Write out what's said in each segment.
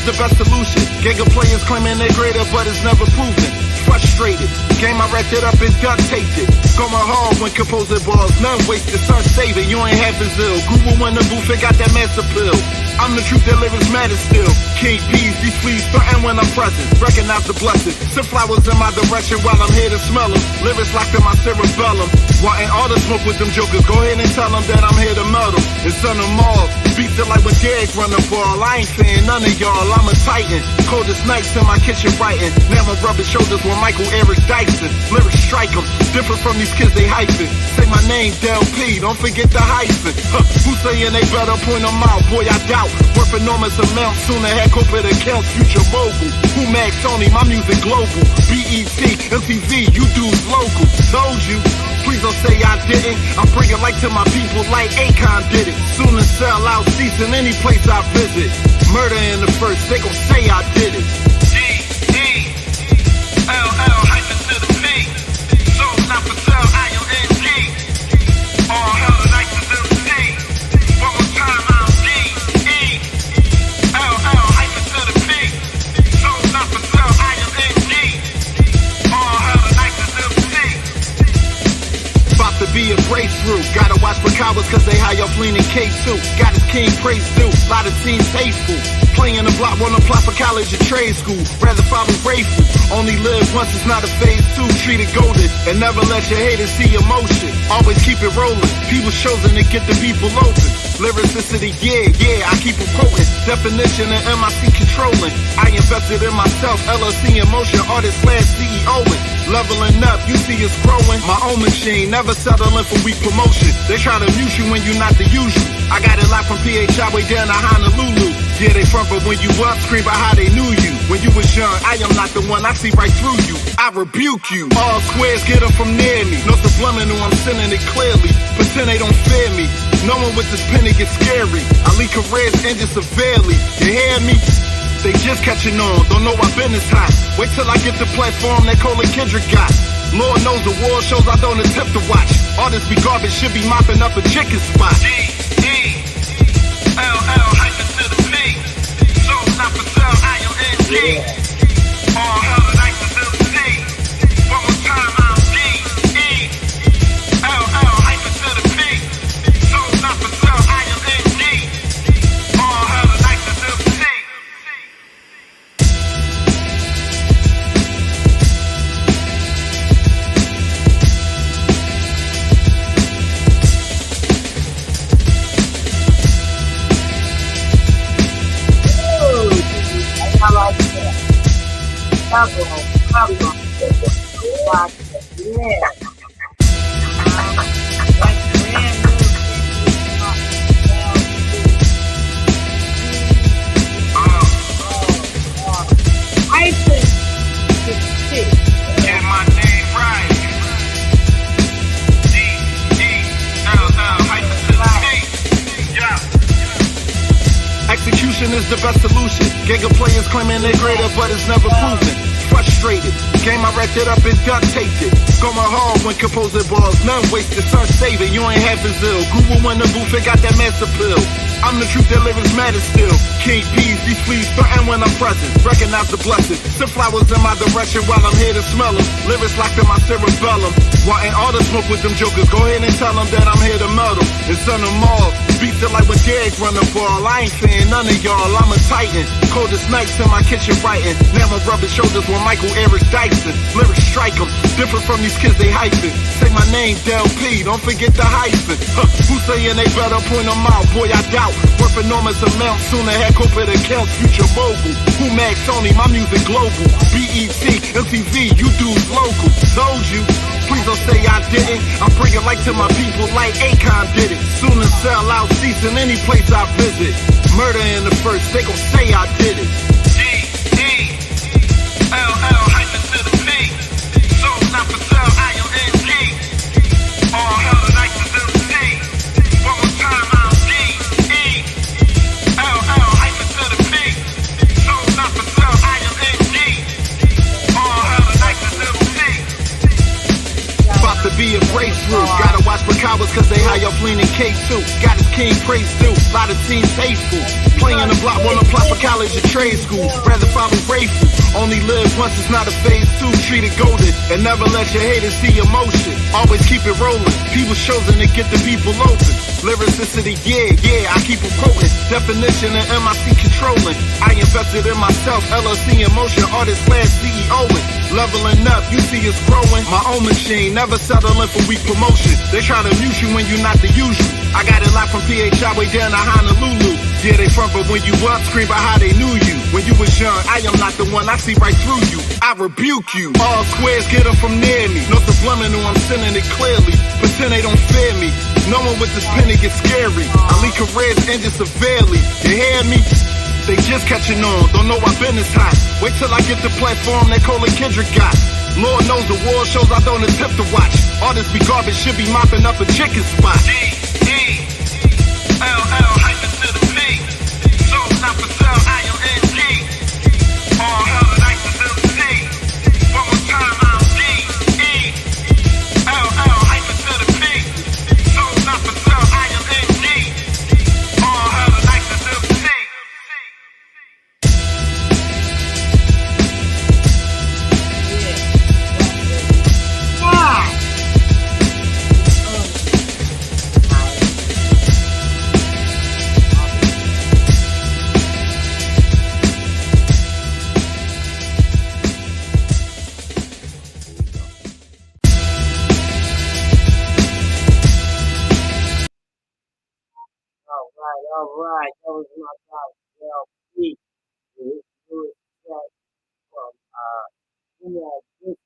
the best solution. Giga players claiming they're greater, but it's never proven. Frustrated, game I wrapped it up and duct taped it. Going hard when composing balls, none wasted, sun saving. You ain't half as ill. Google in the booth and got that master pill. I'm the truth that lyrics matter still. King P's, these fleas threaten when I'm present. Recognize the blessing. Send flowers in my direction while I'm here to smell them. Lyrics locked in my cerebellum. Wanting all the smoke with them jokers. Go ahead and tell them that I'm here to melt them. And send them all. Beats it like when Derek run the ball. I ain't saying none of y'all, I'm a titan. Coldest nights in my kitchen writing. Now I'm rubbing shoulders with Michael Eric Dyson. Lyrics strike them. Different from these kids, they hyping. Say my name, Del P, don't forget the hyphen. Who saying they better point them out? Boy, I doubt. Worth enormous amounts, sooner had corporate accounts, future mogul. Who Max Sony, my music global. BET, MTV, you dudes local. Told you, please don't say I didn't. I'm bringing light to my people like Akon did it. Soon as sell out seats in any place I visit. Murder in the first, they gon' say I did it. D-E-L-L, hyphen to the P. Sold not for sale, I-O-N-G. All hell the night is MC. One more time, I'm D-E-L-L, hyphen to the P. Sold not for sale, I-O-N-G. All hell the night is MC. About to be a breakthrough. Gotta watch for cowards cause they high off lean and K2. Got his king praise due. Lot of teams hateful. Playing the block, wanna apply for college or trade school. Rather follow grateful. Only live once, it's not a phase two. Treat it golden and never let your haters see emotion. Always keep it rolling. People chosen to get the people open. Lyricity, yeah, I keep it quoting. Definition and MIC controlling. I invested in myself, LLC in motion, artist / CEOing. Leveling up, you see it's growing. My own machine, never settling for weak promotion. They try to mute you when you're not the usual. I got it live from PHI way down to Honolulu. Yeah, they front, but when you up, scream about how they knew you. When you was young, I am not the one, I see right through you. I rebuke you. All squares, get them from near me. No subliminal, I'm sending it clearly. Pretend they don't fear me. Knowing with this pen it gets scary. I lead careers ended severely. You hear me? They just catching on, don't know my business hot. Wait till I get the platform that Cole and Kendrick got. Lord knows the war shows I don't attempt to watch. Artists be garbage, should be mopping up a chicken spot. D-E-L-L, hyphen to the P. Sold not for sale, I-O-N-G. All hell the night is MC. One more time, I'm D-E-L-L, hyphen to the P. Sold not for sale, I-O-N-G. All hell the night is MC. I like that. Yeah. Like brand new. I think Get my name right. D-E-L-L, hyphen to the P. Yeah. Execution is the best solution. Giga players claiming they're greater, but it's never proven. Frustrated, game I wrapped it up and duct taped it. Going hard when composing balls, none wasted, sun saving. You ain't half as ill. Google in the booth and got that master pill. I'm the truth that lyrics matter still. King P's, these fleas threaten when I'm present. Recognize the blessing. Send flowers in my direction while I'm here to smell them. Lyrics locked in my cerebellum. Wanting all the smoke with them jokers. Go ahead and tell them that I'm here to melt them. And send them all. Beats it like when Derek run the ball. I ain't saying none of y'all, I'm a titan. Coldest nights in my kitchen writing. Now I'm rubbing shoulders with Michael Eric Dyson. Lyrics strike them. Different from these kids, they hyping. Say my name, Del P, don't forget the hyphen. Who saying they better point them out? Boy, I doubt. Worth enormous amounts, sooner had corporate accounts, future mogul. Who Max Sony, my music global. BET, MTV, you dudes local. Told you, please don't say I didn't. I'm bringing light to my people like Akon did it. Soon as sell out seats in any place I visit. Murder in the first, they gon' say I did it. D-E-L-L, hyphen to the P. Sold not for sale, I-O-N-G. All hell the night is MC. One more time, I'm D-E-L-L, hyphen to the P. Sold not for sale, I-O-N-G. All hell the night is MC. About About to be a breakthrough. Gotta watch for cowards cause they high up leaning K2. Got his king praise due. Lot of teams hateful. Playing the block, wanna apply for college or trade school. Rather follow grateful. Only live once, it's not a phase two. Treat it golden and never let your haters see emotion. Always keep it rolling. People chosen to get the people open. Lyricity, yeah, I keep it quoting. Definition of MIC controlling. I invested in myself, LLC in motion, artist / CEO. Leveling up, you see it's growing. My own machine, never settling for weak promotion. They try to mute you when you're not the usual. I got it locked from PHI way down to Honolulu. Yeah, they front, but when you up, scream about how they knew you. When you was young, I am not the one, I see right through you. I rebuke you. All squares get them from near me. No subliminal, I'm sending it clearly. Pretend they don't fear me. No one with this pen, it gets scary. I leak careers ended severely. You hear me? They just catching on, don't know our business hot. Wait till I get the platform that Cole and Kendrick got. Lord knows the war shows I don't attempt to watch. Artists be garbage, should be mopping up a chicken spot. D-E-L-L, hyphen to the P. So not for sale, I-M-N-G. All hell and ISIS MC. One more time, I'm D-E-L-L, hyphen to the P. So not for sale, I-M-N-G. All hell and ISIS MC. All right. That was my guy, LP. This new track from this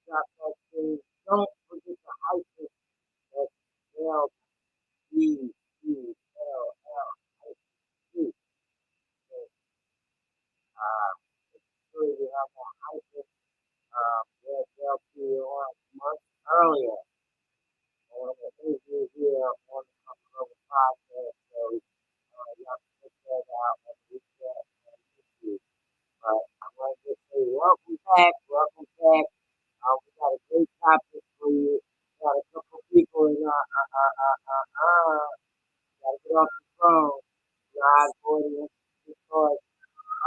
got that thing. Don't forget the hyphen. That's LPELL. It's sure you have more hyphen. We had LP on months earlier. One of the things here on the podcast. So y'all can check that out and reach that on YouTube. But I want to just say welcome back. We got a great topic for you. Got a couple people in gotta get off the phone. Live audience because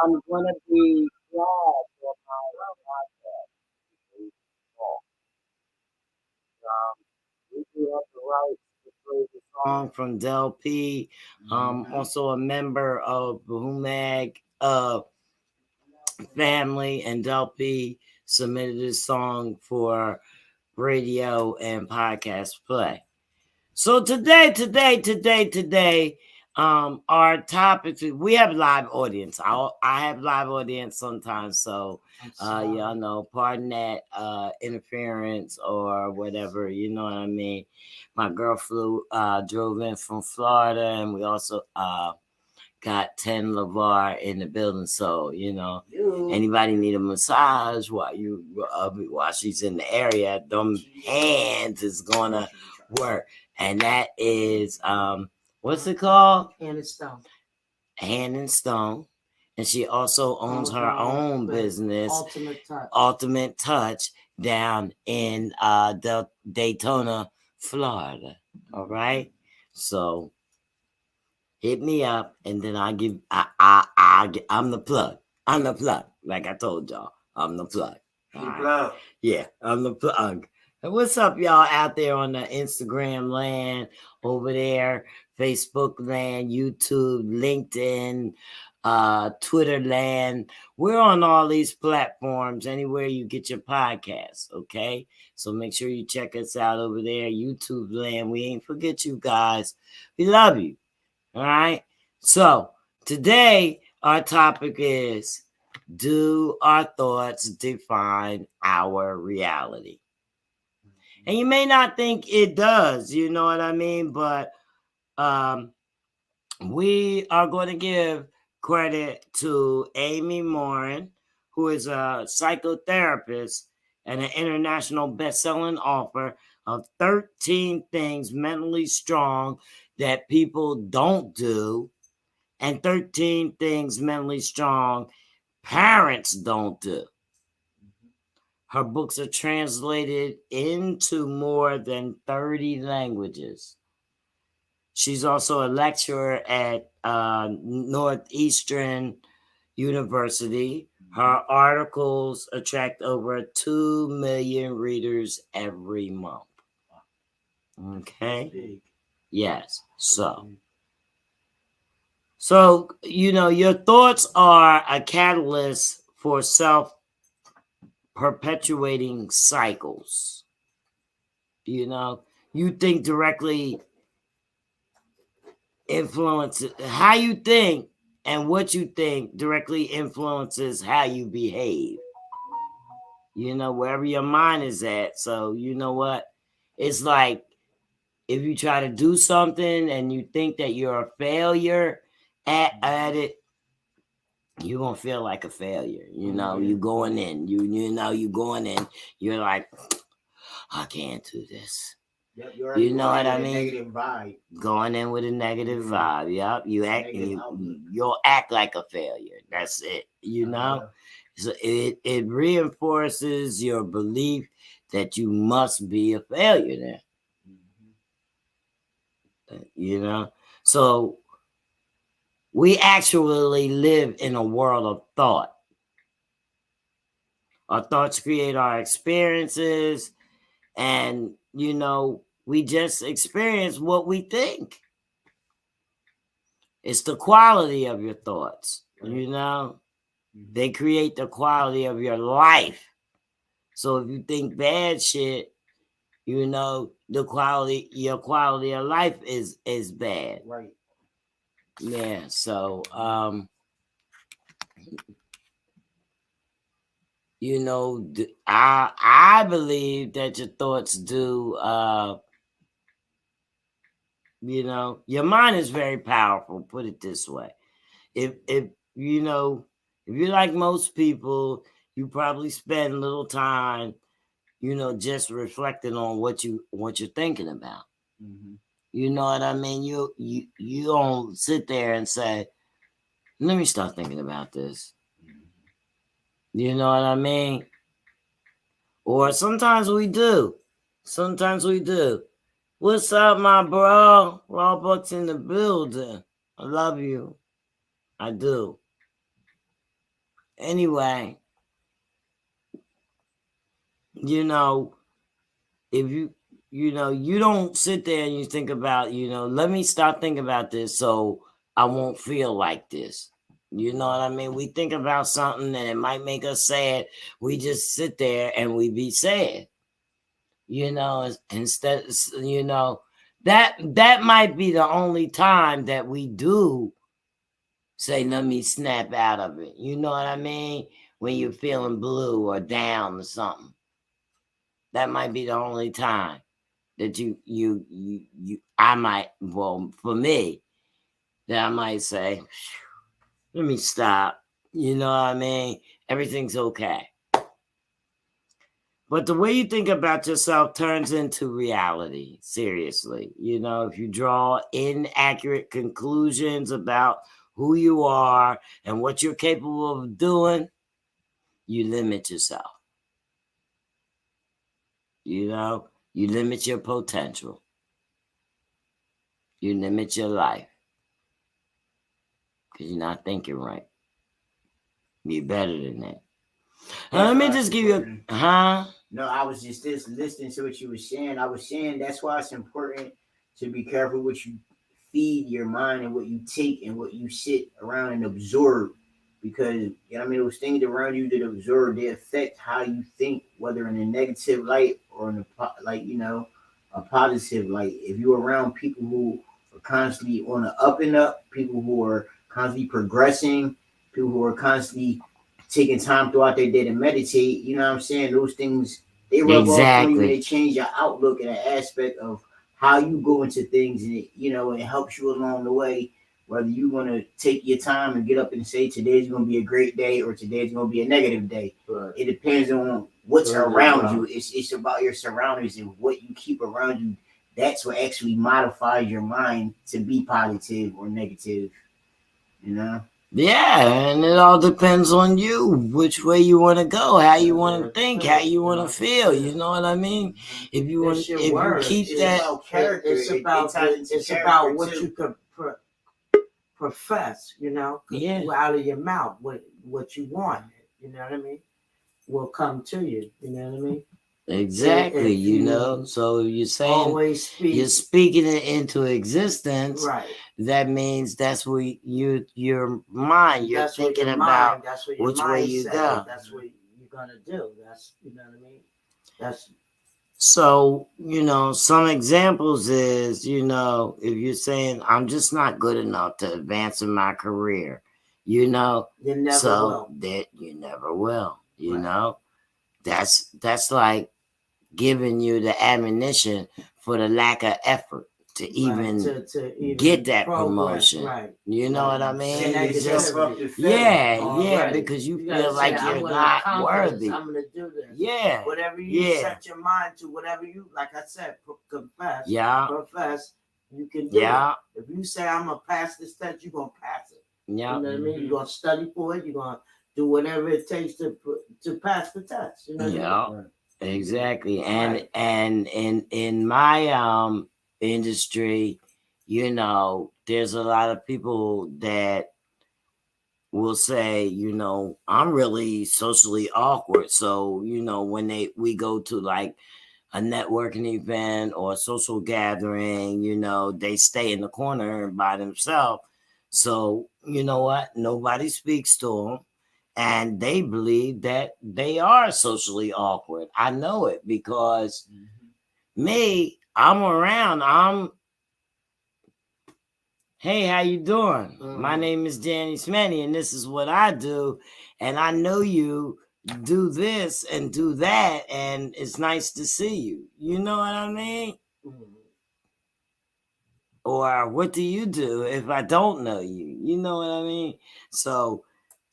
I'm gonna be glad for my podcast. We do have the right to play the song from Del P. Also a member of the Humag family, and Del P submitted this song for radio and podcast play. So today, our topic, we have live audience. I have live audience sometimes, so y'all know, pardon that interference or whatever, you know what I mean. My girl drove in from Florida, and we also got 10 LeVar in the building, so you know, anybody need a massage while she's in the area, them hands is gonna work. And that is what's it called? Hand and Stone. And she also owns her own business, Ultimate Touch, down in Daytona, Florida. All right. So hit me up, and then I'm the plug. I'm the plug. Like I told y'all, I'm the plug. Right. Yeah, I'm the plug. What's up, y'all out there on the Instagram land, over there, Facebook land, YouTube, LinkedIn, Twitter land. We're on all these platforms, anywhere you get your podcasts, okay? So make sure you check us out over there, YouTube land. We ain't forget you guys. We love you, all right? So today, our topic is, do our thoughts define our reality? And you may not think it does, you know what I mean? But we are going to give credit to Amy Morin, who is a psychotherapist and an international best-selling author of 13 Things Mentally Strong That People Don't Do, and 13 Things Mentally Strong Parents Don't Do. Her books are translated into more than 30 languages. She's also a lecturer at Northeastern University. Her articles attract over 2 million readers every month. Okay. Yes. So, your thoughts are a catalyst for self-perpetuating cycles. You think directly influences how you think, and what you think directly influences how you behave. Wherever your mind is at. So, you know what? It's like if you try to do something and you think that you're a failure at it, you're gonna feel like a failure. You going in, you going in, you're like, I can't do this. Yep, you know what I mean? Negative vibe. Going in with a negative vibe. Yep. You'll act like a failure. That's it. So it reinforces your belief that you must be a failure then. So we actually live in a world of thought. Our thoughts create our experiences, and we just experience what we think. It's the quality of your thoughts, They create the quality of your life. So if you think bad shit, your quality of life is bad. Right. Yeah. So I believe that your thoughts do your mind is very powerful, put it this way. If you're like most people, you probably spend a little time just reflecting on what you're thinking about. You know what I mean? You don't sit there and say, let me start thinking about this. You know what I mean? Or sometimes we do. What's up, my bro? Raw Bucks in the building. I love you. I do. Anyway, if you don't sit there and you think about, let me start thinking about this so I won't feel like this. You know what I mean? We think about something and it might make us sad. We just sit there and we be sad. Instead, that might be the only time that we do say, let me snap out of it. You know what I mean? When you're feeling blue or down or something. That might be the only time that I might, well, for me, that I might say, let me stop. You know what I mean? Everything's okay. But the way you think about yourself turns into reality, seriously. If you draw inaccurate conclusions about who you are and what you're capable of doing, you limit yourself. You limit your potential. You limit your life. Because you're not thinking right. You're better than that. Let me just give you No, I was just listening to what you were saying. I was saying that's why it's important to be careful what you feed your mind and what you take and what you sit around and absorb. Because those things around you that absorb, they affect how you think, whether in a negative light or in a positive light. If you're around people who are constantly on the up and up, people who are constantly progressing, people who are constantly taking time throughout their day to meditate, you know what I'm saying? Those things, they rub off on you and they change your outlook and an aspect of how you go into things, and it helps you along the way. Whether you want to take your time and get up and say today's going to be a great day or today's going to be a negative day. Right. It depends on what's around you. It's about your surroundings and what you keep around you. That's what actually modifies your mind to be positive or negative. Yeah, and it all depends on you, which way you want to go, how you want to think, how you want to feel. You know what I mean? If you want, It's your if you word. keep It's that, about character. It's about it's about what you could profess. You know, Yeah. out of your mouth, what you want. You know what I mean? Will come to you. You know what I mean? exactly. If You know, you so you're saying always you're speak speaking it into existence. right. That means that's where your mind. You're That's what thinking your about mind. That's what your which way mind you says. go. That's what you're gonna do. That's you know what I mean. That's So, you know, some examples is, you know, if you're saying, I'm just not good enough to advance in my career, you know, you never so will. that you never will, you Right. know, that's like giving you the ammunition for the lack of effort to even to even get that program, promotion. right? You know what I mean? Setting You just, yourself up to fail. yeah, Already. because you gotta feel say, like I'm you're gonna not accomplish this, worthy. I'm gonna do this. Yeah, Whatever you yeah. set your mind to, whatever you like I said, confess, yeah, profess, you can do yeah, it. If you say I'm gonna pass this test, you're gonna pass it. yeah. You know what I mean? You're gonna study for it. You're gonna do whatever it takes to pass the test. You know what I mean? Yeah, exactly. And Right. and in my industry, you know, there's a lot of people that will say, you know, I'm really socially awkward. So, you know, when we go to like a networking event or a social gathering, you know, they stay in the corner by themselves. So, you know what? Nobody speaks to them. And they believe that they are socially awkward. I know it because me, I'm around. Hey, how you doing? My name is Danny Smanny, and this is what I do. And I know you do this and do that, and it's nice to see you. You know what I mean? Or what do you do if I don't know you? You know what I mean? So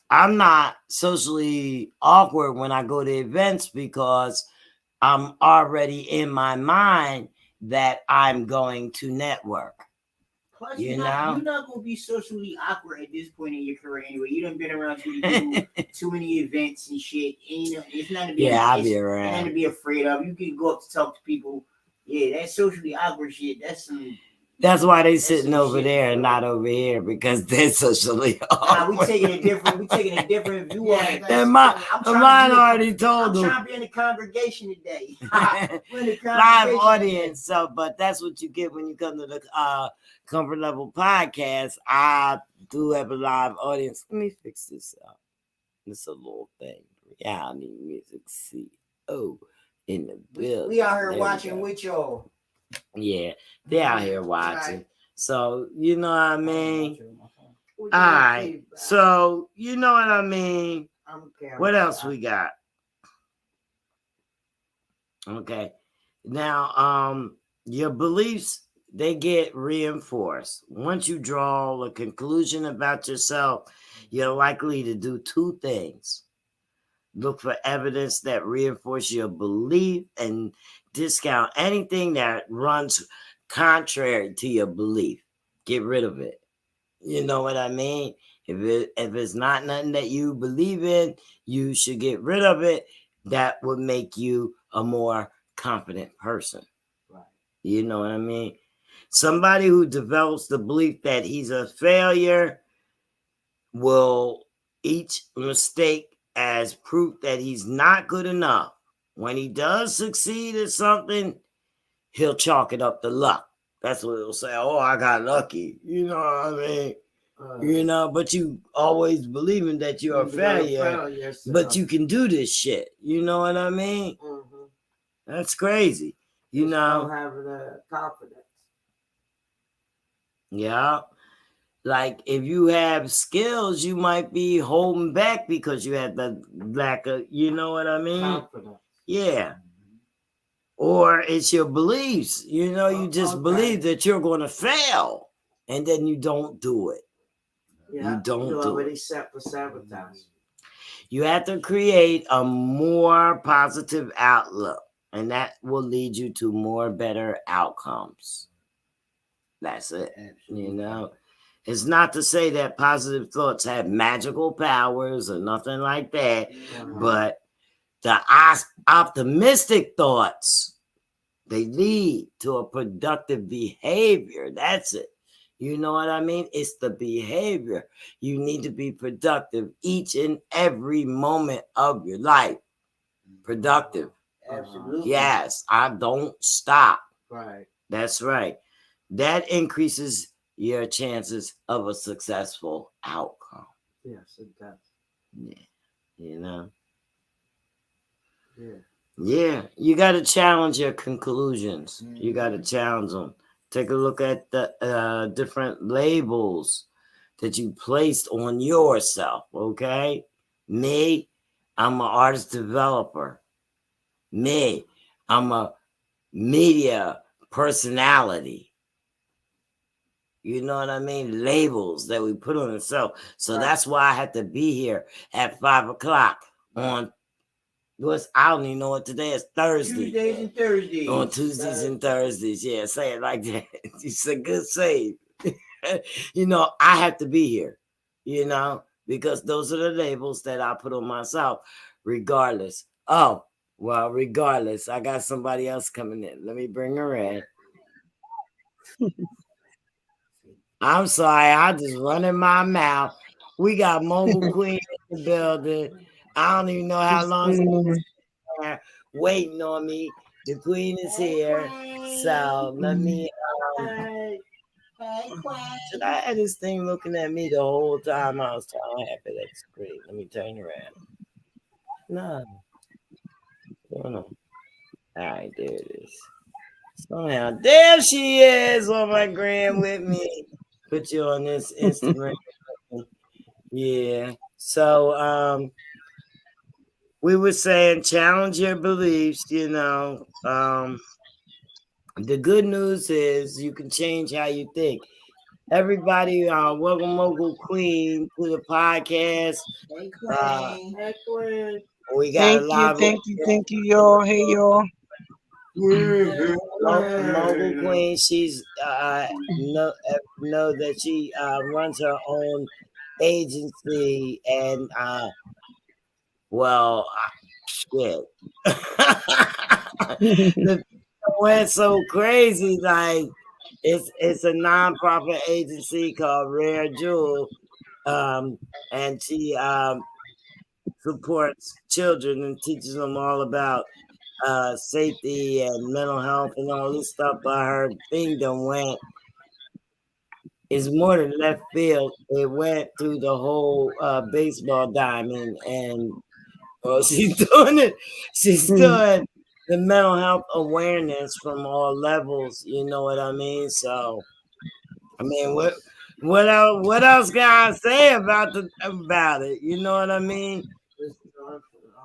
I'm not socially awkward when I go to events because I'm already in my mind that I'm going to network. Plus, You you're know? not gonna be socially awkward at this point in your career anyway. You done been around too many people, too many events and shit. And, you know, it's not to be Yeah, I'll it's be nothing around. to be afraid of. You can go up to talk to people. Yeah, that socially awkward shit. That's some. That's why they That's sitting some over shit, there and bro. not over here because they're socially Nah, awkward. we taking a different view on it. And mine already told I'm them. trying to be in the congregation today. We're in the Live congregation audience. So, but that's what you get when you come to the Comfort Level Podcast. I do have a live audience. Let me fix this up. It's a little thing. Reality Music CEO in the building. We out here There we watching go. with y'all. Yeah, they out here watching. Right. So you know what I mean. All All right. So you know what I mean. What else we got? Okay. Now, your beliefs, they get reinforced. Once you draw a conclusion about yourself, you're likely to do two things. Look for evidence that reinforces your belief and discount anything that runs contrary to your belief. Get rid of it. You know what I mean? If it's not nothing that you believe in, you should get rid of it. That would make you a more confident person. Right. You know what I mean? Somebody who develops the belief that he's a failure will each mistake as proof that he's not good enough. When he does succeed at something, he'll chalk it up to luck. That's what he'll say. Oh, I got lucky. You know what I mean? You know, but you always believing that you're a failure, but you can do this shit. You know what I mean? Mm-hmm. That's crazy. You know, don't have the confidence. Yeah. Like if you have skills, you might be holding back because you have the lack of, you know what I mean? Confidence. Yeah. Or it's your beliefs. You know, you just believe that you're going to fail and then you don't do it. Yeah, You don't you're do already it. set for sabotage. You have to create a more positive outlook, and that will lead you to more better outcomes. That's it. You know, It's not to say that positive thoughts have magical powers or nothing like that, but the optimistic thoughts, they lead to a productive behavior. That's it. You know what I mean? It's the behavior. You need to be productive each and every moment of your life. Productive. Absolutely. Yes, I don't stop. Right. That's right. That increases your chances of a successful outcome. Yes, it does. Yeah. You know? Yeah. Yeah. You got to challenge your conclusions. You got to challenge them. Take a look at the different labels that you placed on yourself, okay? Me, I'm an artist developer. Me, I'm a media personality. You know what I mean? Labels that we put on ourselves. So that's why I had to be here at 5 o'clock on I don't even know what today is. Thursday. Tuesdays and Thursdays. On Tuesdays and Thursdays. Yeah, say it like that. It's a good save. You know, I have to be here, you know, because those are the labels that I put on myself, regardless. Oh, well, regardless, I got somebody else coming in. Let me bring her in. I'm sorry, I just running my mouth. We got Mobile Queen in the building. I don't even know how long she's there waiting on me. The Queen is here. So let me should I have this thing looking at me the whole time I was trying to have it at the screen? Let me turn around. No. What's going on? All right, there it is. Somehow, there she is on my gram with me. Put you on this Instagram. Yeah. So we were saying challenge your beliefs, you know. The good news is you can change how you think. Everybody, welcome Mogul Queen to the podcast. Hey, Queen. We got Thank you, y'all. Hey, y'all. Mogul Queen, she's know that she runs her own agency and shit. The went so crazy, like it's a nonprofit agency called Rare Jewel, and she supports children and teaches them all about safety and mental health and all this stuff. But her thing done went is more than left field. It went through the whole baseball diamond, and she's doing it. She's doing the mental health awareness from all levels. You know what I mean? So, I mean, what else can I say about it? You know what I mean?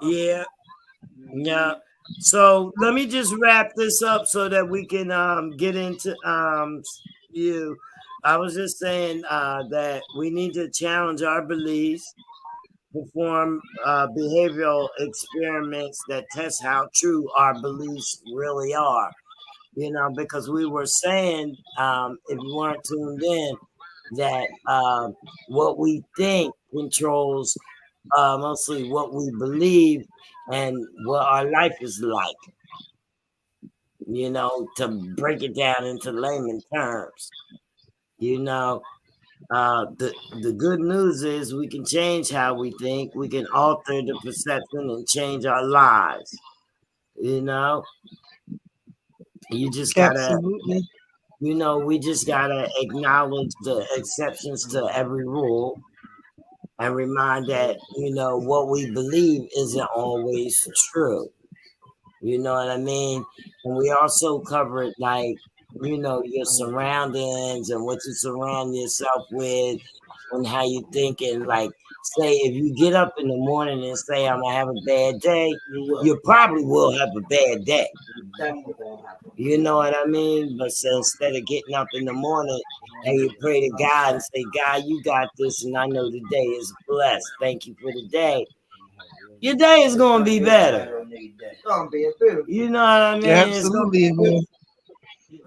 Yeah. So let me just wrap this up so that we can get into you. I was just saying that we need to challenge our beliefs, perform behavioral experiments that test how true our beliefs really are. You know, because we were saying, if you weren't tuned in, that what we think controls mostly what we believe and what our life is like. You know, to break it down into layman terms. You know, the good news is we can change how we think. We can alter the perception and change our lives. You know, you just gotta, you know, we just gotta acknowledge the exceptions to every rule and remind that, you know, what we believe isn't always true. You know what I mean? And we also covered, like, you know, your surroundings and what you surround yourself with and how you think. And like, say, if you get up in the morning and say, I'm going to have a bad day, you probably will have a bad day. You know what I mean? But so instead of getting up in the morning and you pray to God and say, God, you got this, and I know the day is blessed. Thank you for the day. Your day is going to be better. You know what I mean? Absolutely, man.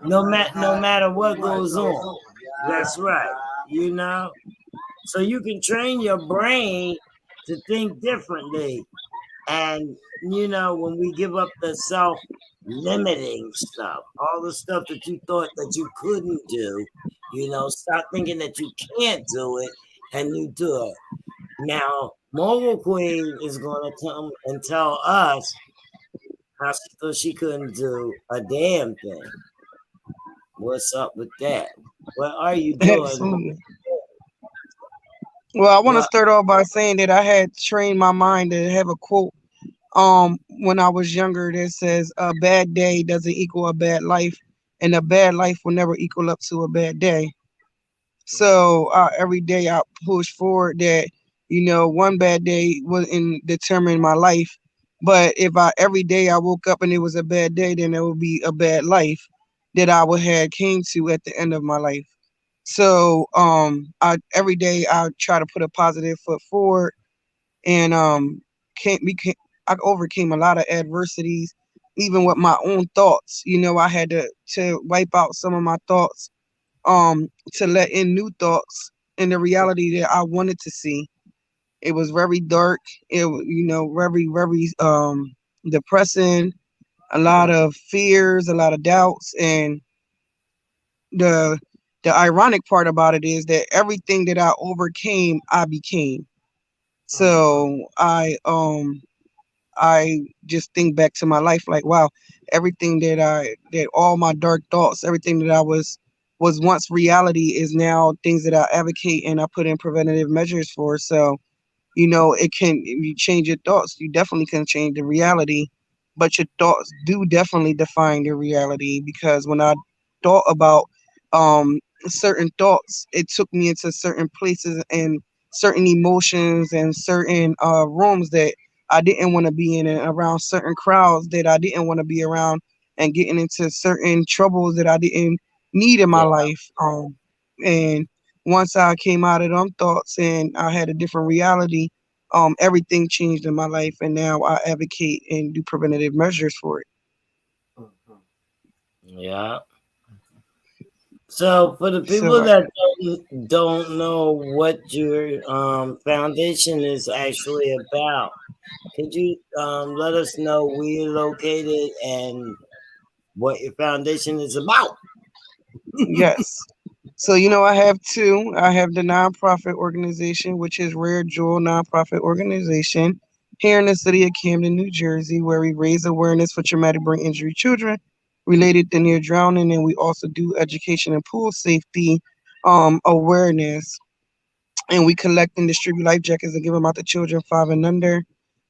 No matter what goes on. That's right. you know? So you can train your brain to think differently. And, you know, when we give up the self limiting stuff, all the stuff that you thought that you couldn't do, you know, stop thinking that you can't do it and you do it. Now, Mogul Queen is going to come and tell us how she thought she couldn't do a damn thing. What's up with that? What are you doing? Absolutely. Well, I want to What? start off by saying that I had trained my mind to have a quote when I was younger that says a bad day doesn't equal a bad life, and a bad life will never equal up to a bad day. So every day I push forward that, you know, one bad day wouldn't determine my life. But if I every day I woke up and it was a bad day, then it would be a bad life that I would have came to at the end of my life. So I every day I try to put a positive foot forward, and can't we can I overcame a lot of adversities, even with my own thoughts. You know, I had to wipe out some of my thoughts to let in new thoughts and the reality that I wanted to see. It was very dark. You know, very depressing, a lot of fears, a lot of doubts, and the the ironic part about it is that everything that I overcame, I became. So I just think back to my life like, wow, everything that all my dark thoughts, everything that I was once reality is now things that I advocate and I put in preventative measures for. So, you know, it can, if you change your thoughts, you definitely can change the reality, but your thoughts do definitely define your reality, because when I thought about certain thoughts, it took me into certain places and certain emotions and certain rooms that I didn't want to be in, and around certain crowds that I didn't want to be around, and getting into certain troubles that I didn't need in my Yeah. life. And once I came out of them thoughts and I had a different reality, everything changed in my life, and now I advocate and do preventative measures for it. Yeah. So for the people So, that don't know what your foundation is actually about, could you let us know where you're located and what your foundation is about? yes. So, you know, I have two. I have the nonprofit organization, which is Rare Jewel Nonprofit Organization here in the city of Camden, New Jersey, where we raise awareness for traumatic brain injury children related to near drowning. And we also do education and pool safety awareness. And we collect and distribute life jackets and give them out to children 5 and under.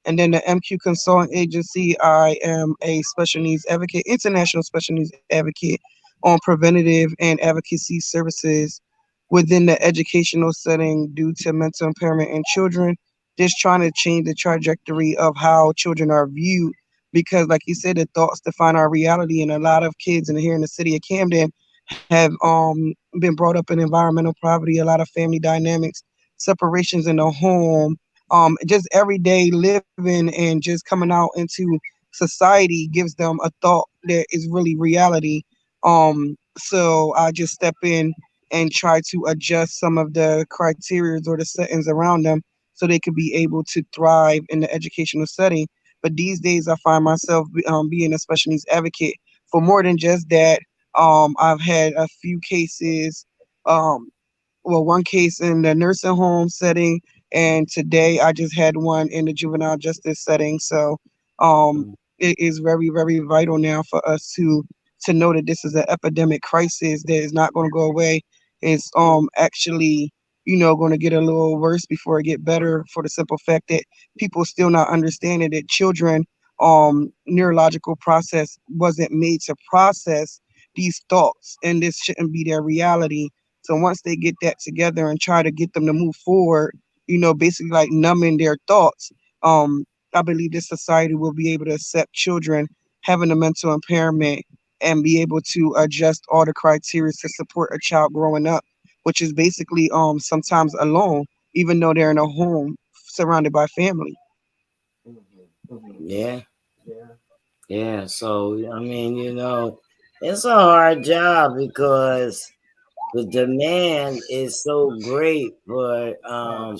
And then the MQ Consulting Agency, I am a special needs advocate, international special needs advocate on preventative and advocacy services within the educational setting due to mental impairment in children. Just trying to change the trajectory of how children are viewed, because, like you said, the thoughts define our reality, and a lot of kids in here in the city of Camden have been brought up in environmental poverty, a lot of family dynamics, separations in the home, just everyday living and just coming out into society gives them a thought that is really reality. So I just step in and try to adjust some of the criteria or the settings around them so they could be able to thrive in the educational setting. But these days, I find myself being a special needs advocate for more than just that. I've had a few cases, um, well, one case in the nursing home setting, and today I just had one in the juvenile justice setting. So it is very, very vital now for us to know that this is an epidemic crisis that is not going to go away. It's actually, you know, going to get a little worse before it get better, for the simple fact that people still not understanding that children neurological process wasn't made to process these thoughts, and this shouldn't be their reality. So once they get that together and try to get them to move forward, you know, basically like numbing their thoughts, I believe this society will be able to accept children having a mental impairment and be able to adjust all the criteria to support a child growing up, which is basically sometimes alone, even though they're in a home surrounded by family. Yeah. Yeah. Yeah. So I mean, you know, it's a hard job because the demand is so great for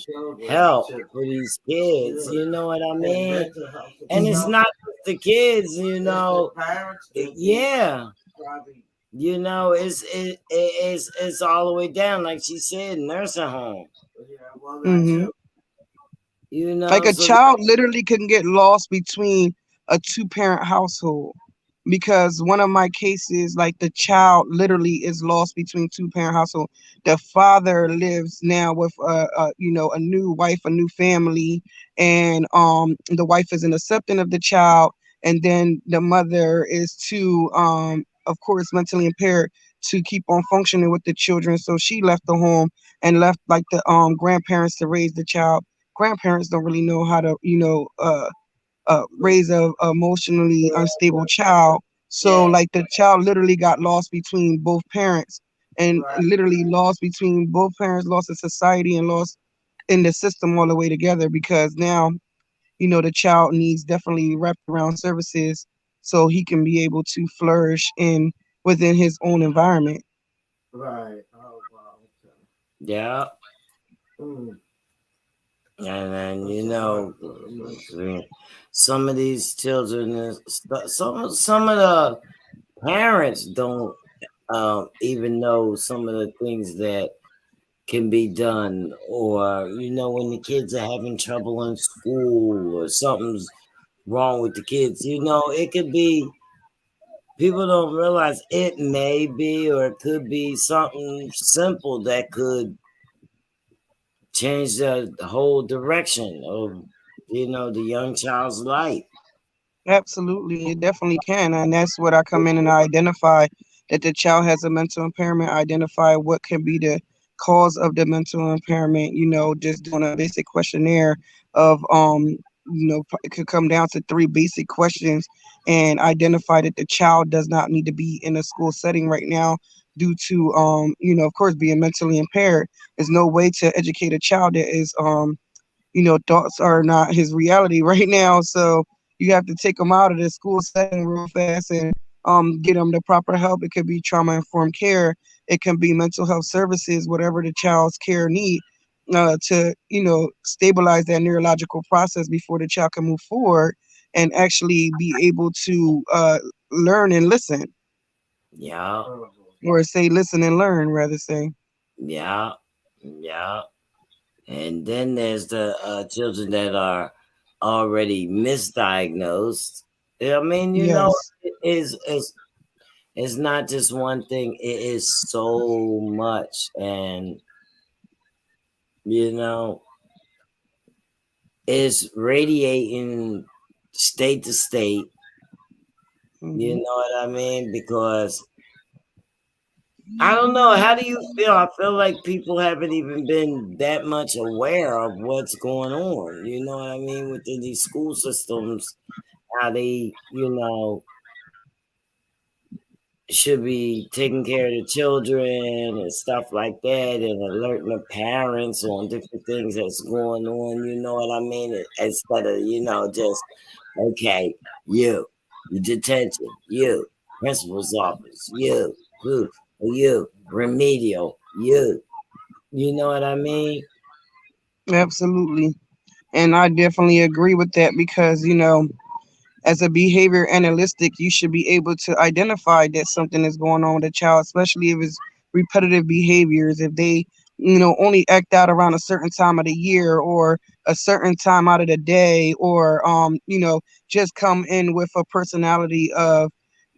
children, help children, for these kids. You know what I and mean? mental health And it's itself. not just the kids. You It's know, the parents that yeah. probably You know, it's all the way down, like she said, nursing home. well that Hmm. too. You Like know, a so child literally can get lost between a two-parent household because one of my cases, like the child literally is lost between two-parent household. The father lives now with a new wife, a new family, and the wife isn't accepting of the child, and then the mother is too of course mentally impaired to keep on functioning with the children, so she left the home and left like the grandparents to raise the child. Grandparents don't really know how to, raise a emotionally unstable child. So yeah, like the child literally got lost between both parents and Right. literally lost between both parents, lost in society and lost in the system all the way together because now, the child needs definitely wrapped around services so he can be able to flourish in within his own environment. Right. Oh wow. Okay. yeah. Mm, And then that's you a hard know, situation. some of these children, some of the parents don't even know some of the things that can be done, or when the kids are having trouble in school or something's wrong with the kids. It could be people don't realize it may be or it could be something simple that could change the whole direction of the young child's life. Absolutely, it definitely can. And that's what I come in and I identify that the child has a mental impairment, identify what can be the cause of the mental impairment, just doing a basic questionnaire of it could come down to three basic questions and identify that the child does not need to be in a school setting right now due to of course being mentally impaired. There's no way to educate a child that is thoughts are not his reality right now. So you have to take him out of the school setting real fast and get him the proper help. It could be trauma informed care. It can be mental health services, whatever the child's care need to stabilize that neurological process before the child can move forward and actually be able to learn and listen, Yeah, Oh, or say listen and learn, rather say. yeah, yeah. And then there's the children that are already misdiagnosed. I mean, Yes, it is it's not just one thing. It is so much, and you know, it's radiating state to state. You hmm know what I mean? Because I don't know. How do you feel? I feel like people haven't even been that much aware of what's going on. You know what I mean? Within these school systems, how they, should be taking care of the children and stuff like that, and alerting the parents on different things that's going on. You know what I mean? Instead of just okay, you detention, principal's office, you remedial, you know what I mean? absolutely. And I definitely agree with that because, as a behavior analytic, you should be able to identify that something is going on with a child, especially if it's repetitive behaviors. If they, only act out around a certain time of the year or a certain time out of the day, or, just come in with a personality of,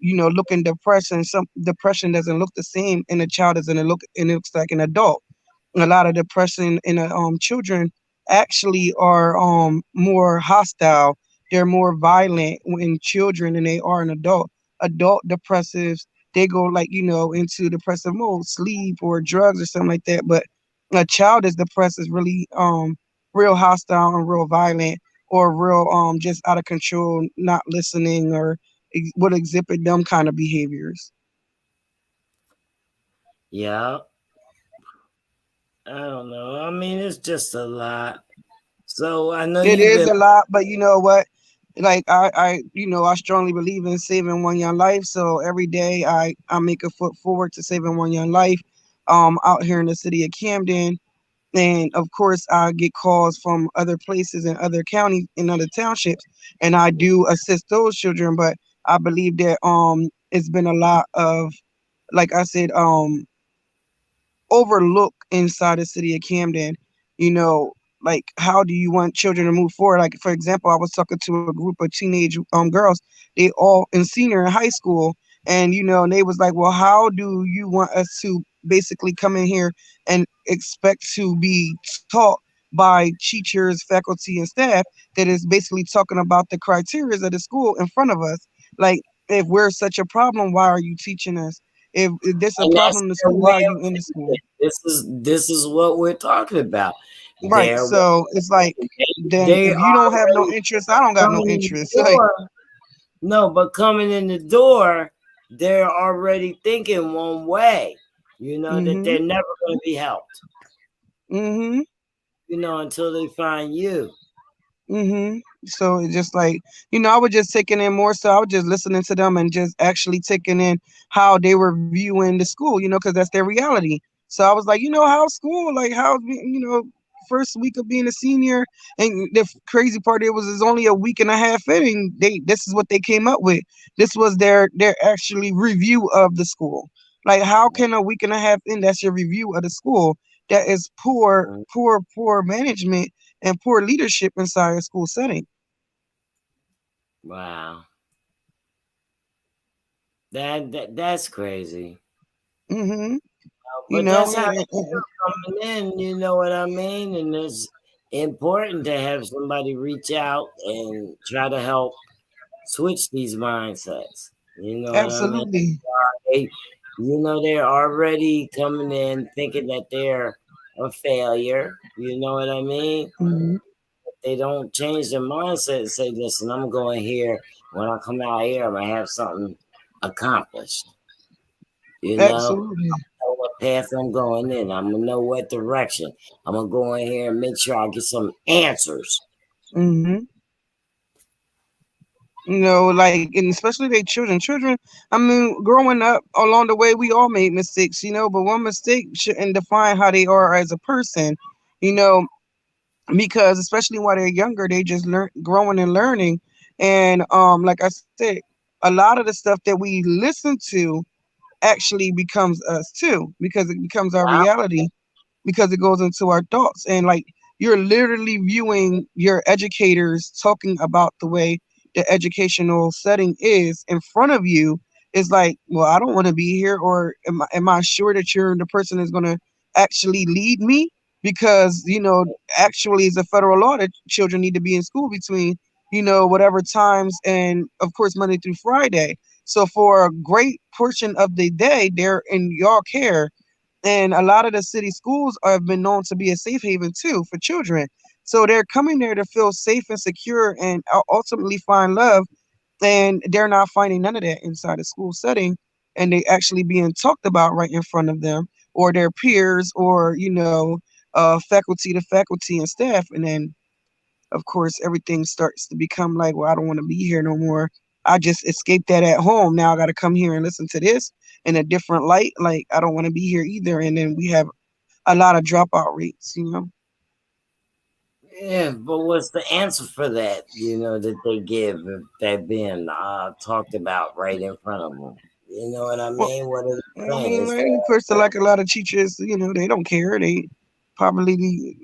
looking depression. Some depression doesn't look the same in a child as in it looks like an adult. A lot of depression in children actually are more hostile. They're more violent in children than they are in adult. Adult depressives, they go like into depressive mode, sleep or drugs or something like that. But a child is depressed is really real hostile and real violent, or real just out of control, not listening, or would exhibit them kind of behaviors. Yeah, I don't know. I mean, it's just a lot. So I know It you've is been. a lot, but you know what? Like I strongly believe in saving one young life. So every day I make a foot forward to saving one young life. out here in the city of Camden. And of course, I get calls from other places in other counties, in other townships, and I do assist those children. But I believe that it's been a lot of, like I said, overlook inside the city of Camden. You know, like how do you want children to move forward? Like for example, I was talking to a group of teenage girls. They all in senior in high school, and and they was like, "Well, how do you want us to basically come in here and expect to be taught by teachers, faculty, and staff that is basically talking about the criteria of the school in front of us? Like, if we're such a problem, why are you teaching us? If there's a And that's problem in the their school, way why are you of in the thinking. school?" This is what we're talking about. Right. Their way So it's like, of then they if you don't have no already interest, I don't got no coming in the interest. Like, door. No, but coming in the door, they're already thinking one way, that mm-hmm, they're never going to be helped, mm-hmm, until they find you. mm-hmm. So it's just like, I was just taking in more. So I was just listening to them and just actually taking in how they were viewing the school, because that's their reality. So I was like, how's school? Like, first week of being a senior. And the crazy part, it was is only a week and a half in, and this is what they came up with. This was their actually review of the school. Like, how can a week and a half in, that's your review of the school? That is Mm. poor management and poor leadership inside a school setting. Wow. That's crazy. Mm-hmm. You But know, that's how they feel coming in, you know what I mean? And it's important to have somebody reach out and try to help switch these mindsets. You know what I mean? absolutely. They, they're already coming in thinking that they're a failure. You know what I mean? Hmm. They don't change their mindset and say, listen, I'm going here. When I come out here, I'm going to have something accomplished. Absolutely. Know what path I'm going in. I'm going to know what direction. I'm going to go in here and make sure I get some answers. Hmm. Like, and especially they children. Children, I mean, growing up along the way, we all made mistakes, but one mistake shouldn't define how they are as a person, you know, because especially while they're younger, they just growing and learning. And like I said, a lot of the stuff that we listen to actually becomes us too, because it becomes our Wow. reality, because it goes into our thoughts. And like, you're literally viewing your educators talking about the way the educational setting is in front of you. Is like, well, I don't want to be here, or am I sure that you're the person that's going to actually lead me? Because actually, it's a federal law that children need to be in school between whatever times, and of course Monday through Friday. So for a great portion of the day, they're in your care. And a lot of the city schools have been known to be a safe haven too for children. So they're coming there to feel safe and secure and ultimately find love. And they're not finding none of that inside a school setting. And they actually being talked about right in front of them, or their peers, or, faculty to faculty and staff. And then, of course, everything starts to become like, well, I don't want to be here no more. I just escaped that at home. Now I got to come here and listen to this in a different light. Like, I don't want to be here either. And then we have a lot of dropout rates. Yeah, but what's the answer for that, that they give if they're being talked about right in front of them? You know what I Well, mean? What are I they saying? mean, Is like, that of course, like a lot of teachers, they don't care. They probably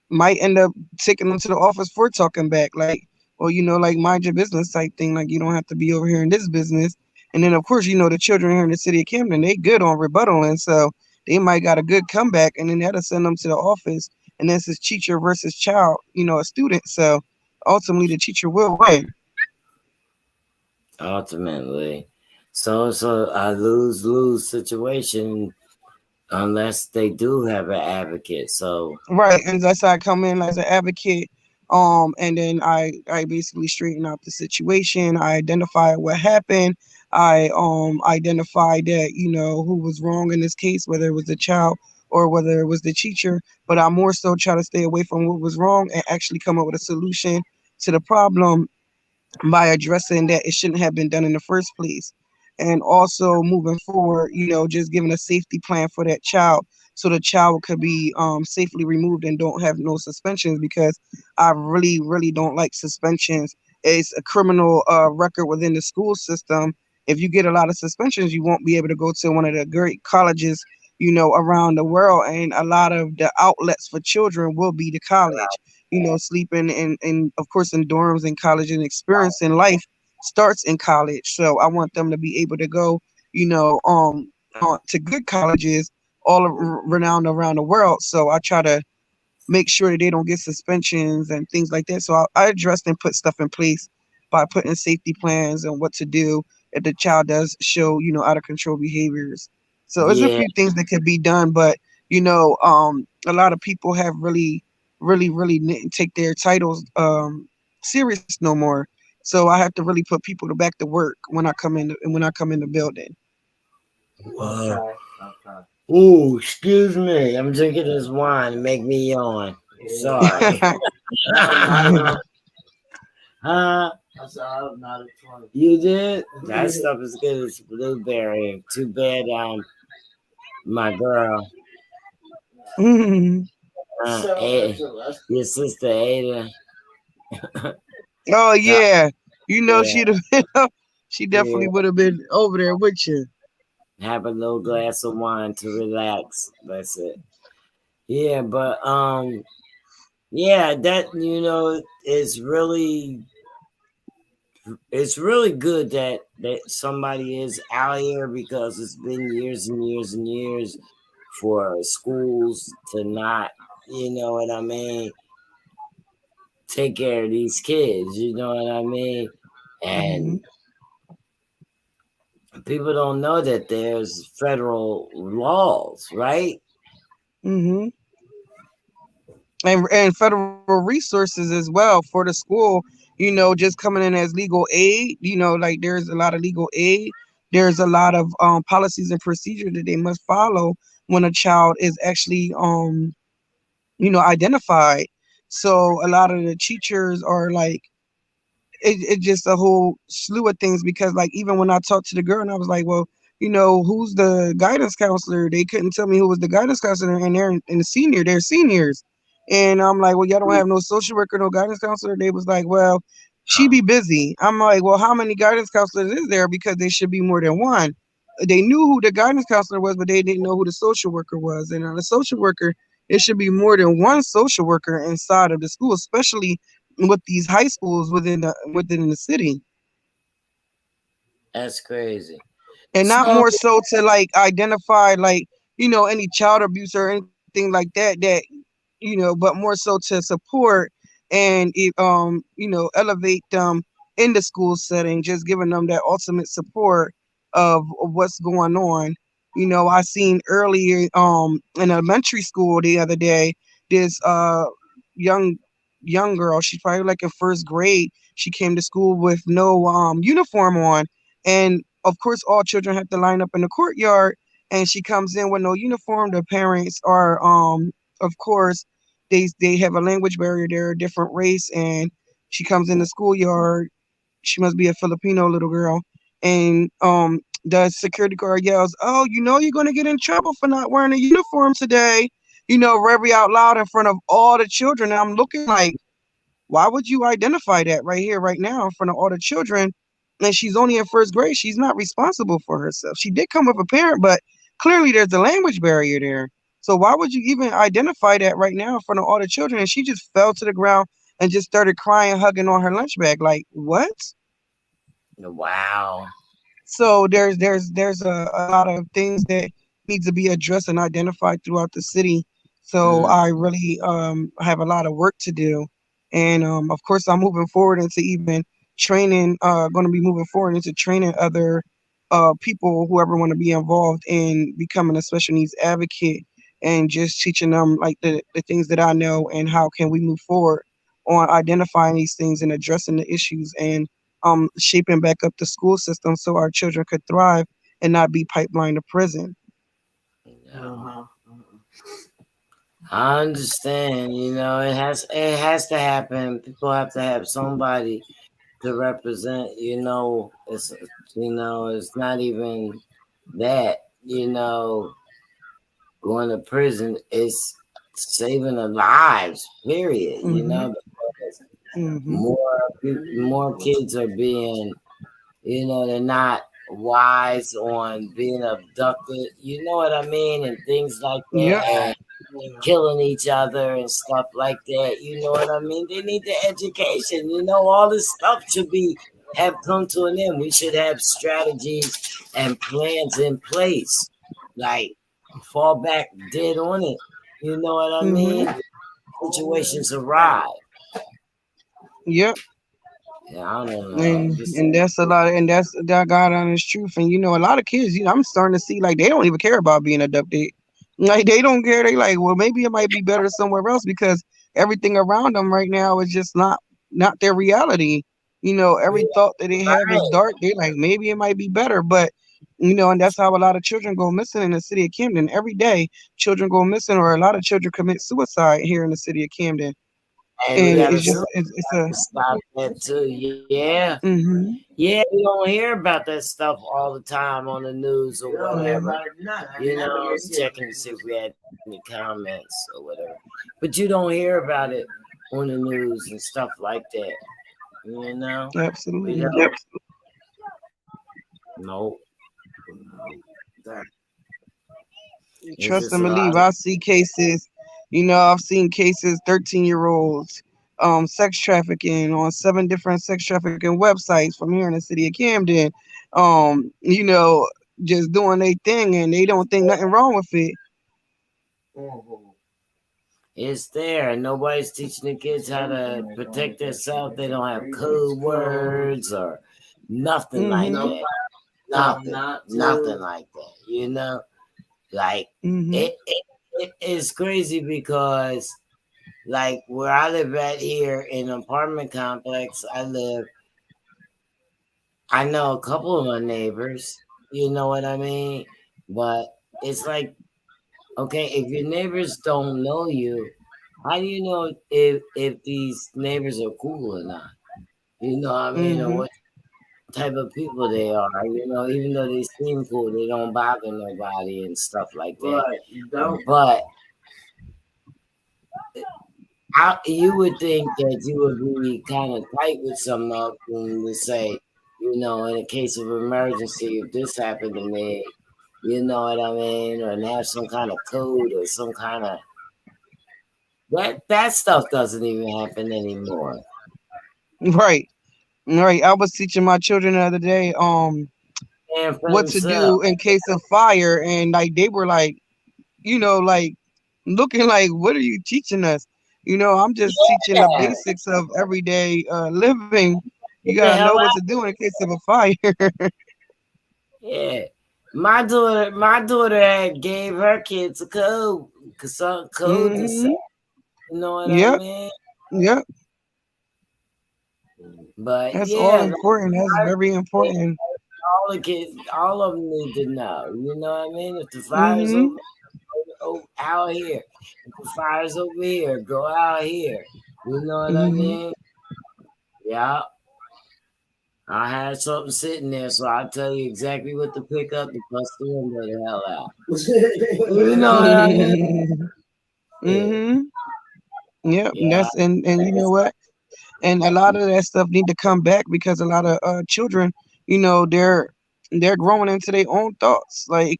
might end up taking them to the office for talking back. Like, well, like, mind your business type thing. Like, you don't have to be over here in this business. And then, of course, the children here in the city of Camden, they good on rebuttaling. So they might got a good comeback, and then that'll send them to the office. And this is teacher versus child, a student. So ultimately, the teacher will win. ultimately? So it's a lose-lose situation unless they do have an advocate. So Right, and that's how I come in as an advocate. And then I basically straighten out the situation. I identify what happened. I identify that who was wrong in this case, whether it was the child or whether it was the teacher. But I more so try to stay away from what was wrong and actually come up with a solution to the problem by addressing that it shouldn't have been done in the first place. and also moving forward, just giving a safety plan for that child so the child could be safely removed and don't have no suspensions, because I really, really don't like suspensions. It's a criminal record within the school system. If you get a lot of suspensions, you won't be able to go to one of the great colleges, around the world. And a lot of the outlets for children will be the college, sleeping in, of course, in dorms in college, and experiencing life starts in college. So I want them to be able to go, to good colleges renowned around the world. So I try to make sure that they don't get suspensions and things like that. So I addressed and put stuff in place by putting safety plans and what to do if the child does show, out of control behaviors. So there's a Yeah, few things that could be done, but a lot of people have really, really, really didn't take their titles serious no more. So I have to really put people to back to work when I come in the building. wow. Okay. Ooh, excuse me. I'm drinking this wine to make me yawn. Sorry. Huh? I said I'm not a 20. You did? That stuff is good as blueberry. Too bad, my girl, Mhm. your sister Ada. Oh Yeah, yeah, yeah, she'd have been, she yeah. definitely would have been over there with you. Have a little glass of wine to relax. That's it. Yeah, but yeah, that it's really good that somebody is out here, because it's been years and years and years for schools to not, you know what I mean, take care of these kids, you know what I mean? Hmm. And people don't know that there's federal laws, right? Hmm. And federal resources as well for the school. Just coming in as legal aid. Like there's a lot of legal aid. There's a lot of policies and procedure that they must follow when a child is actually identified. So a lot of the teachers are like, it just a whole slew of things, because like even when I talked to the girl and I was like, well, who's the guidance counselor? They couldn't tell me who was the guidance counselor, and they're seniors. And I'm like, well, y'all don't have no social worker, no guidance counselor. They was like, well, she be busy. I'm like, well, how many guidance counselors is there? Because there should be more than one. They knew who the guidance counselor was, but they didn't know who the social worker was. And on the social worker, it should be more than one social worker inside of the school, especially with these high schools within the city, That's crazy. and not So, more so to like identify like any child abuse or anything like that but more so to support and elevate them in the school setting, just giving them that ultimate support of what's going on. I seen earlier in elementary school the other day, this young young girl, she's probably like in first grade. She came to school with no uniform on, and of course all children have to line up in the courtyard, and she comes in with no uniform. The parents are of course they have a language barrier, they're a different race, and she comes in the schoolyard. She must be a Filipino little girl. And the security guard yells, "Oh, you're gonna get in trouble for not wearing a uniform today." Very out loud in front of all the children. And I'm looking like, why would you identify that right here, right now, in front of all the children? And she's only in first grade. She's not responsible for herself. She did come with a parent, but clearly there's a language barrier there. So why would you even identify that right now in front of all the children? And she just fell to the ground and just started crying, hugging on her lunch bag. Like, what? wow. So there's a lot of things that needs to be addressed and identified throughout the city. So Mm, I really have a lot of work to do, and of course I'm moving forward into even training. Going to be moving forward into training other people, whoever want to be involved in becoming a special needs advocate, and just teaching them like the things that I know and how can we move forward on identifying these things and addressing the issues, and shaping back up the school system so our children could thrive and not be pipelined to prison. yeah. Uh-huh. I understand. It has to happen. People have to have somebody to represent, it's it's not even that, going to prison is saving their lives, period, because Mm-hmm. more kids are being, they're not wise on being abducted, you know what I mean, and things like that, Yep. and killing each other and stuff like that. You know what I mean? They need the education. All this stuff should have come to an end. We should have strategies and plans in place. Like fall back dead on it. You know what I Mm-hmm. mean? Situations arise. Yep. Yeah, I don't know. And that's a lot and that's that God honest truth. And a lot of kids, I'm starting to see like they don't even care about being adopted. Like they don't care. They like, well, maybe it might be better somewhere else because everything around them right now is just not their reality. Yeah, Every thought that they have is right. dark. They like maybe it might be better, but and that's how a lot of children go missing in the city of Camden. Every day, children go missing, or a lot of children commit suicide here in the city of Camden. And we And gotta it's just it's a stop that too. Yeah. mm-hmm, Yeah, you don't hear about that stuff all the time on the news or You don't hear whatever. about it none. I I never was hear checking to see if we had any comments or whatever. But you don't hear about it on the news and stuff like that. You know? We absolutely. don't. Nope. That- It's Trust just a and lot believe. of I see cases, I've seen cases, 13-year-olds, sex trafficking on 7 different sex trafficking websites from here in the city of Camden. Um, you know, just doing their thing and they don't think nothing wrong with it. Mhm. it's there. Nobody's teaching the kids how to protect themselves. They don't have code words or nothing like Mm-hmm. that. Tell Nothing. not Nothing to. like that. Like Mm-hmm. it is crazy because like where I live at here in an apartment complex, I know a couple of my neighbors, you know what I mean? But it's like, okay, if your neighbors don't know you, how do you know if these neighbors are cool or not? You know what I mean? Or Mm-hmm. what type of people they are, even though they seem cool, they don't bother nobody and stuff like that. But you don't. But you would think that you would be kind of tight with some of them to say, in a case of emergency, if this happened to me, you know what I mean, or have some kind of code or some kind of that stuff doesn't even happen anymore. Right. Right. I was teaching my children the other day, And for what to themselves, do in case of fire, and like they were like, like looking like, what are you teaching us? I'm just teaching the yeah, basics of everyday living. You get gotta the know hell what to out. do in case of a fire. Yeah, my daughter had gave her kids a code, some code to say. Hmm. You know what I Yep. mean? Yep. But That's all yeah, important. That's very like, important. all the kids, all of them need to know. You know what I mean? If the fire's Hmm. over out here, if the fire's over here, go out here. You know what I Hmm. mean? Yeah. I had something sitting there, so I'll tell you exactly what to pick up to bust the window the hell out. You know what I mean? Yeah. Hmm. Yep. Yeah. And you know what? And a lot of that stuff need to come back because a lot of children, they're growing into their own thoughts. Like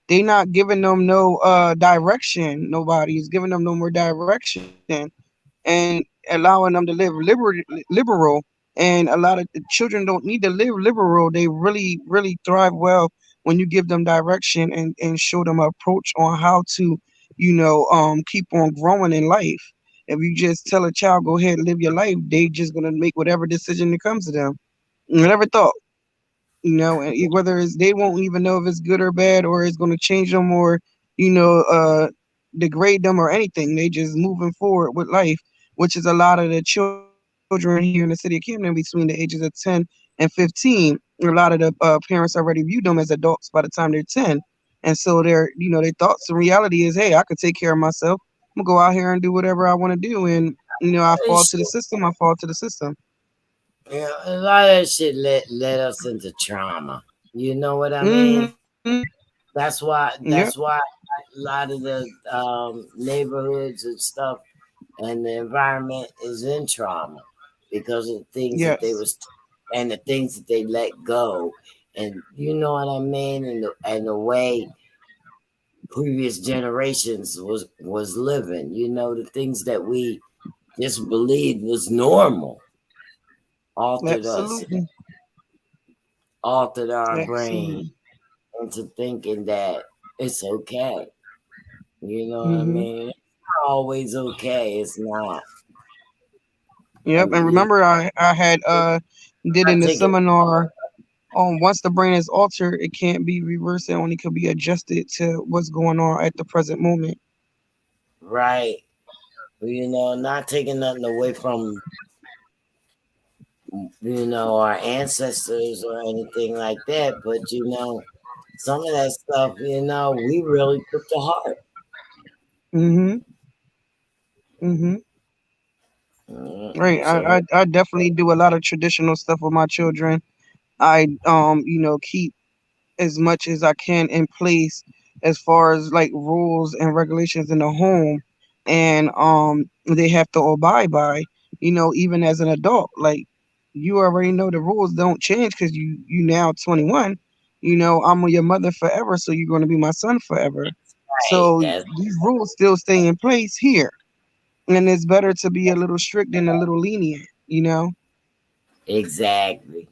they not giving them no direction. Nobody is giving them no more direction and allowing them to live liberal. And a lot of the children don't need to live liberal. They really, really thrive well when you give them direction and show them an approach on how to, keep on growing in life. If you just tell a child, go ahead, live your life, they just gonna make whatever decision that comes to them. Whatever thought, and whether it's they won't even know if it's good or bad or it's gonna change them or, you know, uh degrade them or anything. They just moving forward with life, which is a lot of the children here in the city of Camden between the ages of 10 and 15. A lot of the parents already view them as adults by the time they're 10. And so their thoughts and reality is, hey, I could take care of myself. I'm gonna go out here and do whatever I want to do. And I They fall to the should. system. I fall to the system. Yeah, a lot of that shit led us into trauma. You know what I mean? Mm-hmm. That's why. Yep. That's why a lot of the neighborhoods and stuff and the environment is in trauma because of the things that they Yes. was and the things that they let go, and you know what I mean, and the way previous generations was living. You know, the things that we just believed was normal altered us, Absolutely. altered our brain Absolutely. into thinking that it's okay. You know what I Mm-hmm. mean? It's not always okay. It's not. Yep. And You remember, I had did in not the taking seminar. Once the brain is altered, it can't be reversed. It only could be adjusted to what's going on at the present moment. right. You know, not taking nothing away from our ancestors or anything like that, but some of that stuff, we really took to heart. Mm-hmm. Mm-hmm. Right. So I definitely do a lot of traditional stuff with my children. I keep as much as I can in place as far as like rules and regulations in the home, and they have to abide by, even as an adult. Like, you already know the rules don't change because you now 21. I'm your mother forever, so you're going to be my son forever. right, So that's these rules still stay in place here, and it's better to be a little strict than a little lenient. exactly.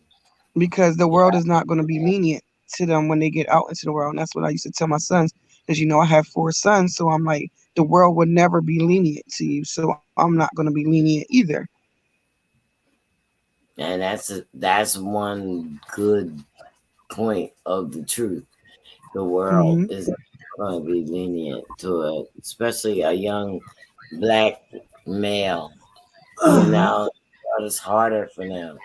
Because the world is not going to be lenient to them when they get out into the world. And that's what I used to tell my sons, because I have 4 sons, so I'm like, the world would never be lenient to you, so I'm not going to be lenient either. And that's one good point of the truth. The world Hmm. is going to be lenient to it, especially a young black male. It's harder for them.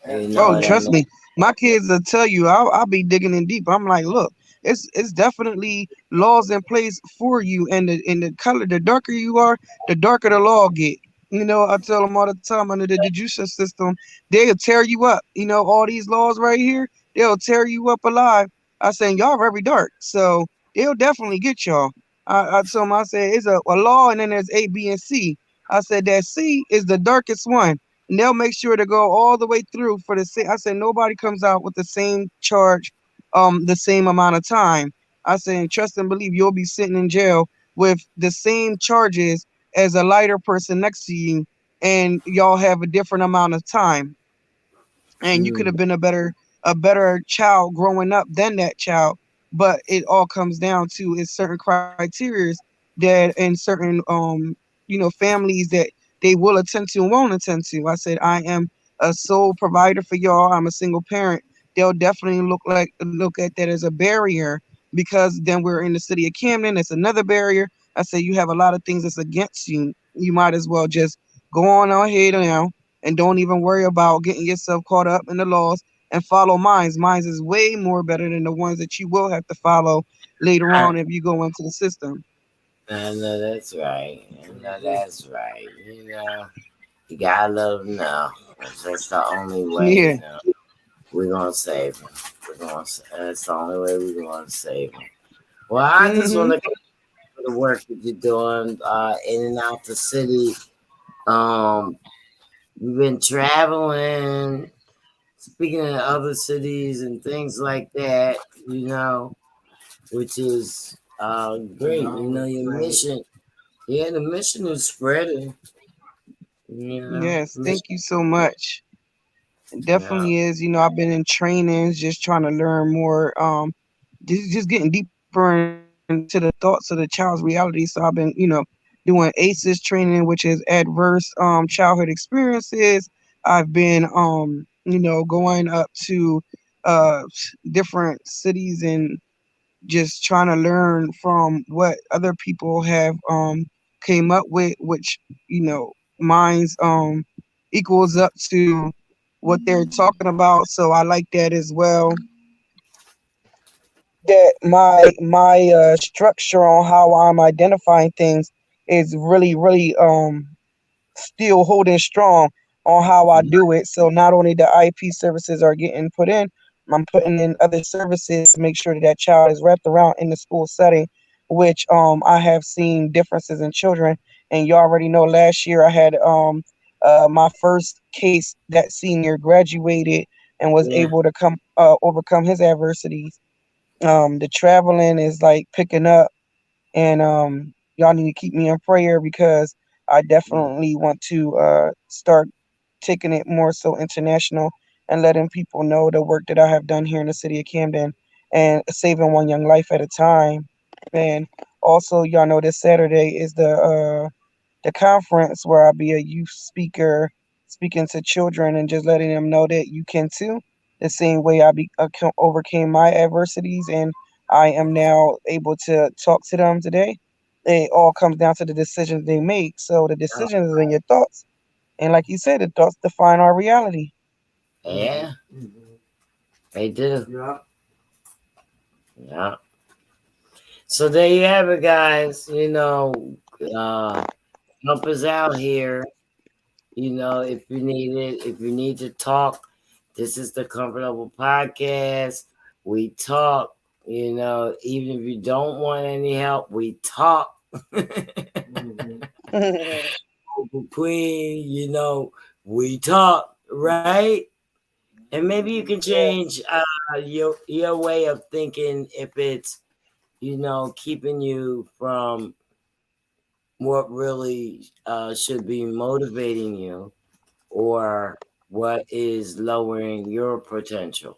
You know Oh, what I trust mean? me, my kids will tell you. I'll be digging in deep. I'm like, look, it's definitely laws in place for you, and the color, the darker you are, the darker the law get. I tell them all the time, under the judicial system, they'll tear you up. All these laws right here, they'll tear you up alive. I say y'all very dark, so they'll definitely get y'all. I told them, I said it's a law, and then there's A, B, and C. I said that C is the darkest one, and they'll make sure to go all the way through for the same. I said nobody comes out with the same charge, the same amount of time. I said, and trust and believe you'll be sitting in jail with the same charges as a lighter person next to you, and y'all have a different amount of time, and you could have Mm, been a better child growing up than that child. But it all comes down to is certain criterias that in certain families that they will attend to and won't attend to. I said I am a sole provider for y'all. I'm a single parent. They'll definitely look at that as a barrier, because then we're in the city of Camden. It's another barrier. I say you have a lot of things that's against you. You might as well just go on ahead now and don't even worry about getting yourself caught up in the laws, and follow mines. Mines is way more better than the ones that you will have to follow later I, on if you go into the system. I know that's right. I know that's right. You gotta let them know. That's the only way. Yeah. We're gonna save them. That's the only way we're gonna save them. Well, I just want Hmm. to for the work that you're doing in and out the city. Um, you've been traveling, speaking in other cities and things like that. Which is great. Your mission. Yeah, the mission is spreading. Yes. Mission. Thank you so much. It Yeah. definitely is. I've been in trainings, just trying to learn more. Just getting deeper into the thoughts of the child's reality. So I've been, doing ACEs training, which is adverse childhood experiences. I've been going up to uh different cities and just trying to learn from what other people have came up with, which mine's equals up to what they're talking about. So I like that as well, that my structure on how I'm identifying things is really really still holding strong. on how I do it. So not only the IP services are getting put in, I'm putting in other services to make sure that that child is wrapped around in the school setting, which I have seen differences in children. And you already know last year I had my first case, that senior graduated and was Yeah. able to come overcome his adversities. The traveling is like picking up, and y'all need to keep me in prayer because I definitely want to start taking it more so international and letting people know the work that I have done here in the city of Camden and saving one young life at a time. And also, y'all know this Saturday is the conference where I'll be a youth speaker speaking to children and just letting them know that you can too. The same way overcame my adversities and I am now able to talk to them today. It all comes down to the decisions they make. So the decisions is in your thoughts. And like you said, the thoughts define our reality. Yeah, they do. Yeah. Yeah. So there you have it, guys. Help us out here. If you need it, if you need to talk, this is the Comfort Level Podcast. We talk, even if you don't want any help, we talk. Queen, we talk, right? And maybe you can change your way of thinking if it's, keeping you from what really should be motivating you or what is lowering your potential.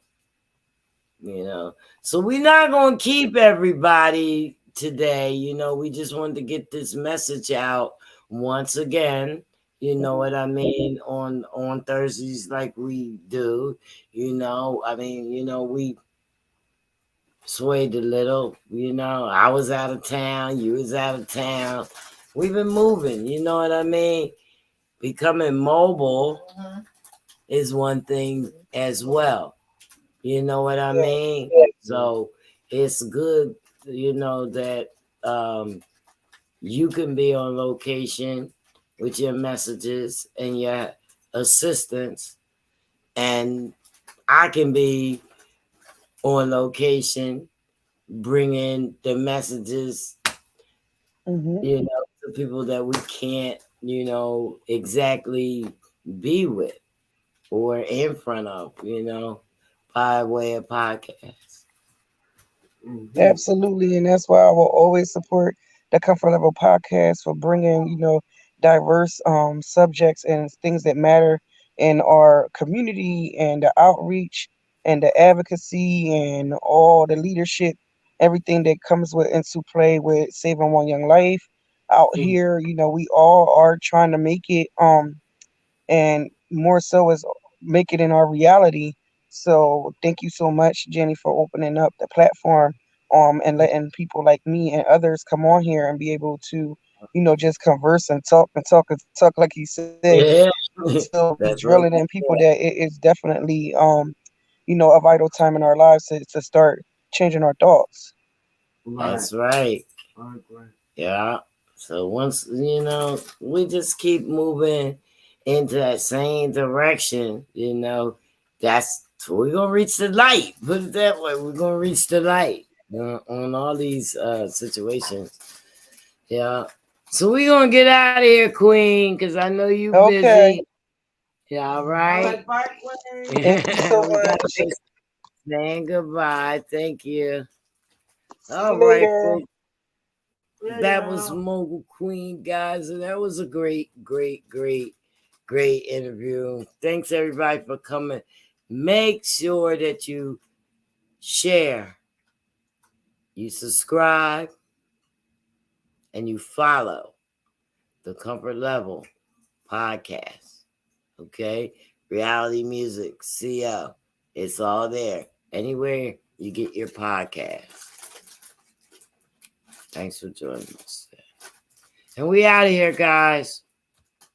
So we're not going to keep everybody today. We just wanted to get this message out once again. You know what I mean? On Thursdays, like we do. We swayed a little. I was out of town. You was out of town. We've been moving. You know what I mean? Becoming mobile is one thing as well. You know what I mean? So it's good, that you can be on location with your messages and your assistance, and I can be on location bringing the messages, to people that we can't, exactly be with or in front of, by way of podcast. Absolutely, and that's why I will always support the Comfort Level Podcast for bringing, diverse subjects and things that matter in our community and the outreach and the advocacy and all the leadership, everything that comes with into play with saving one young life out here. We all are trying to make it and more so is make it in our reality. So thank you so much, Jenny, for opening up the platform and letting people like me and others come on here and be able to, just converse and talk and talk like you said. Yeah. So be That's drilling in people that it is definitely a vital time in our lives to start changing our thoughts. That's right. Yeah. So once, we just keep moving into that same direction, that's we're gonna reach the light. Put it that way. We're gonna reach the light on all these situations. Yeah. So we're gonna get out of here, Queen, because I know you busy. Yeah, all right. Thank you so We got much. this saying goodbye. Thank you. See All you right, later. folks. That was Mogul Queen, guys, and that was a great interview. Thanks everybody for coming. Make sure that you share, you subscribe, and you follow the Comfort Level Podcast. Okay? Reality Music, CO. It's all there. Anywhere you get your podcast. Thanks for joining us. And we out of here, guys.